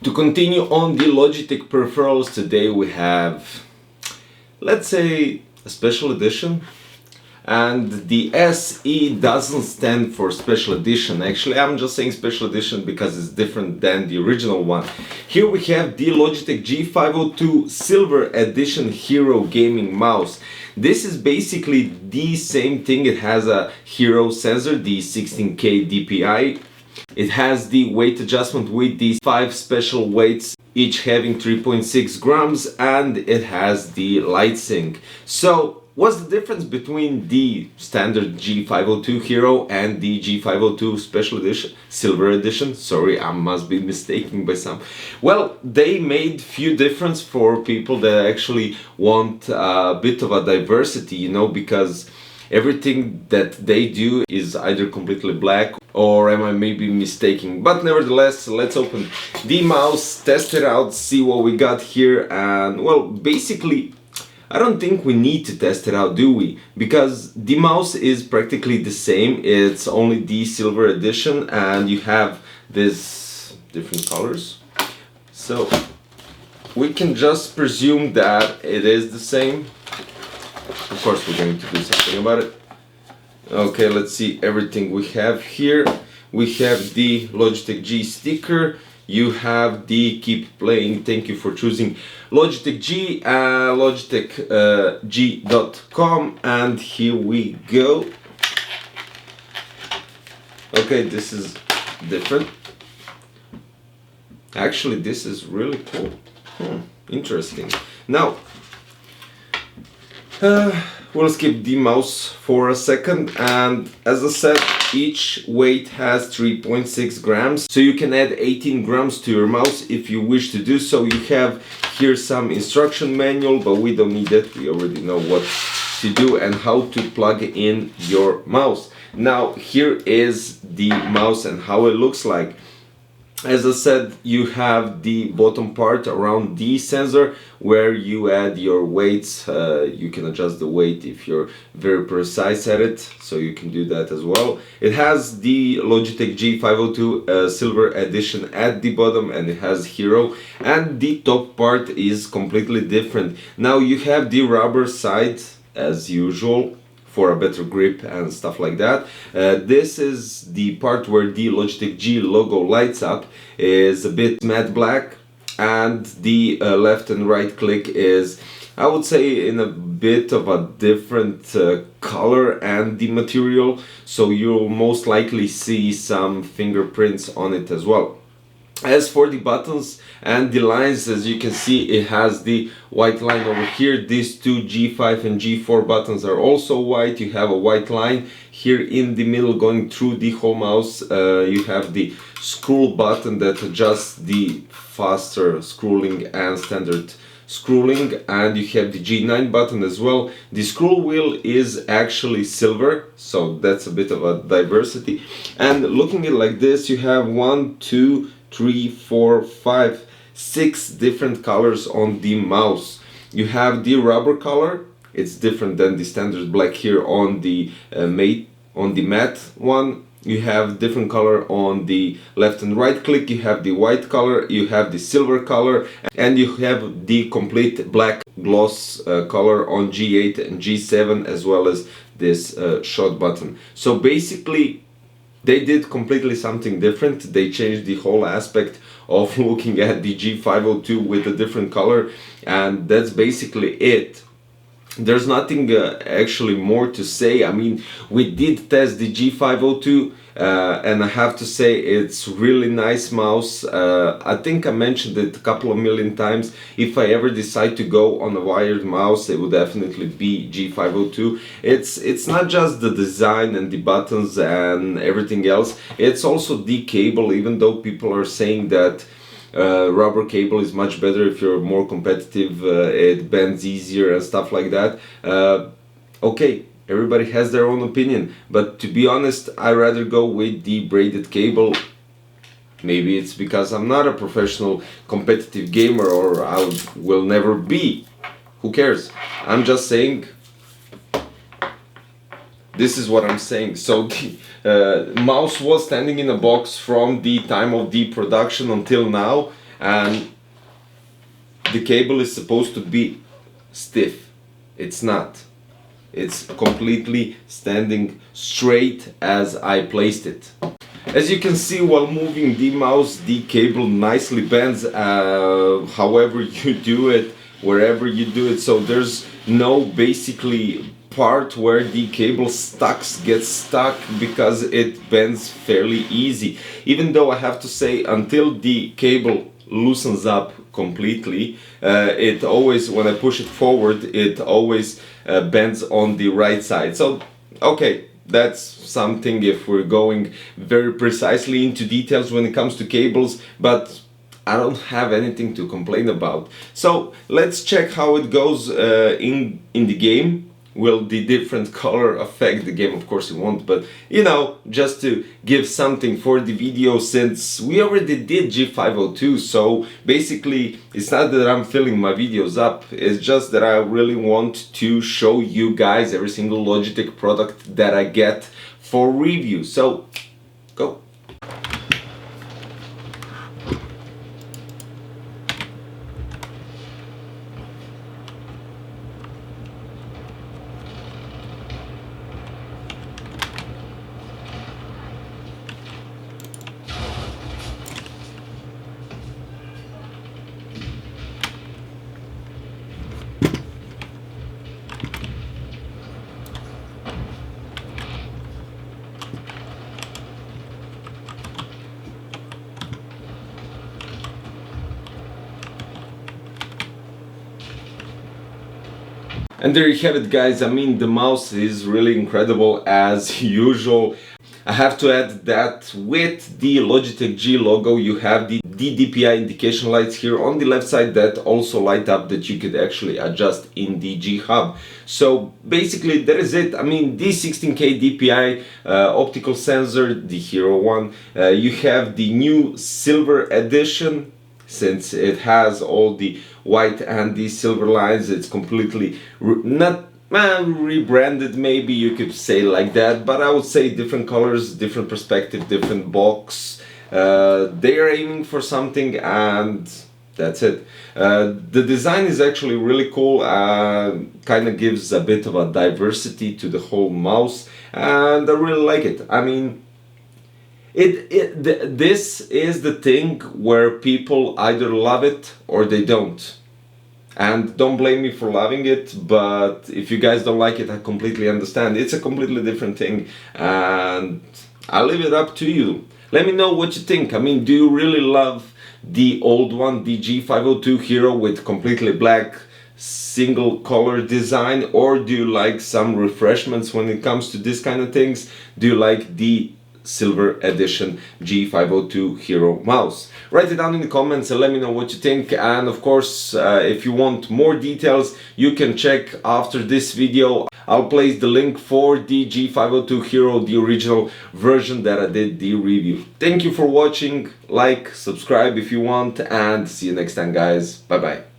To continue on the Logitech peripherals, today we have, let's say, a special edition. And the SE doesn't stand for special edition. Actually, I'm just saying special edition because it's different than the original one. Here we have the Logitech G502 Silver Edition Hero Gaming Mouse. This is basically the same thing. It has a Hero sensor, the 16K DPI. It has the weight adjustment with these 5 special weights, each having 3.6 grams, and it has the light sync. So, what's the difference between the standard G502 Hero and the G502 Special Edition, Silver Edition? Sorry, I must be mistaken by some. Well, they made few difference for people that actually want a bit of a diversity, you know, because everything that they do is either completely black, or am I maybe mistaken? But nevertheless, let's open the mouse, test it out, see what we got here. And well, basically, I don't think we need to test it out, do we? Because the mouse is practically the same. It's only the Silver Edition, and you have these different colors. So we can just presume that it is the same. Of course, we're going to do something about it. Okay, let's see everything we have here. We have the Logitech G sticker. You have the keep playing. Thank you for choosing Logitech G, Logitech G.com, and here we go. Okay, this is different. Actually, this is really cool. Interesting. Now, we'll skip the mouse for a second, and as I said, each weight has 3.6 grams, so you can add 18 grams to your mouse if you wish to do so. You have here some instruction manual, but we don't need it. We already know what to do and how to plug in your mouse. Now, here is the mouse and how it looks like. As I said, you have the bottom part around the sensor where you add your weights. You can adjust the weight if you're very precise at it, so you can do that as well. It has the Logitech G502 Silver Edition at the bottom, and it has Hero, and the top part is completely different. Now you have the rubber side as usual for a better grip and stuff like that. This is the part where the Logitech G logo lights up, is a bit matte black, and the left and right click is, I would say, in a bit of a different color and the material, so you'll most likely see some fingerprints on it as well. As for the buttons and the lines, as you can see, it has the white line over here. These two G5 and G4 buttons are also white. You have a white line here in the middle going through the whole mouse. You have the scroll button that adjusts the faster scrolling and standard scrolling, and you have the G9 button as well. The scroll wheel is actually silver, so that's a bit of a diversity. And looking at it like this, you have 1, 2, 3, 4, 5, 6 different colors on the mouse. You have the rubber color. It's different than the standard black here on the matte one. You have different color on the left and right click. You have the white color, you have the silver color, and you have the complete black gloss color on G8 and G7, as well as this shot button. So basically, they did completely something different. They changed the whole aspect of looking at the G502 with a different color, and that's basically it. There's nothing actually more to say. I mean, we did test the G502 and I have to say it's really nice mouse. I think I mentioned it a couple of million times. If I ever decide to go on a wired mouse, it would definitely be G502. It's not just the design and the buttons and everything else. It's also the cable, even though people are saying that rubber cable is much better if you're more competitive, it bends easier and stuff like that. Okay, everybody has their own opinion, but to be honest, I rather go with the braided cable. Maybe it's because I'm not a professional competitive gamer, or I will never be. Who cares? I'm just saying, this is what I'm saying. So the mouse was standing in a box from the time of the production until now, and the cable is supposed to be stiff. It's not. It's completely standing straight as I placed it. As you can see, while moving the mouse, the cable nicely bends however you do it, wherever you do it. So there's no basically part where the cable gets stuck, because it bends fairly easy. Even though I have to say, until the cable loosens up completely, it always, when I push it forward, it always bends on the right side. So okay, that's something if we're going very precisely into details when it comes to cables, but I don't have anything to complain about. So let's check how it goes in the game. Will the different color affect the game? Of course it won't, but you know, just to give something for the video, since we already did G502, so basically it's not that I'm filling my videos up, it's just that I really want to show you guys every single Logitech product that I get for review. So go. And there you have it, guys. I mean, the mouse is really incredible as usual. I have to add that with the Logitech G logo, you have the DPI indication lights here on the left side that also light up, that you could actually adjust in the G hub. So basically that is it. I mean, the 16K DPI optical sensor, the Hero one. You have the new silver edition. Since it has all the white and the silver lines, it's completely not rebranded, maybe you could say like that, but I would say different colors, different perspective, different box. They are aiming for something, and that's it. The design is actually really cool, kind of gives a bit of a diversity to the whole mouse, and I really like it. I mean, this is the thing where people either love it or they don't. And don't blame me for loving it, but if you guys don't like it, I completely understand. It's a completely different thing, and I'll leave it up to you. Let me know what you think. I mean, do you really love the old one, the G502 Hero with completely black single color design, or do you like some refreshments when it comes to this kind of things? Do you like the silver edition G502 Hero mouse? Write it down in the comments and let me know what you think. And of course, if you want more details, you can check after this video. I'll place the link for the G502 Hero, the original version that I did the review. Thank you for watching. Like, subscribe if you want, and see you next time, guys. Bye bye.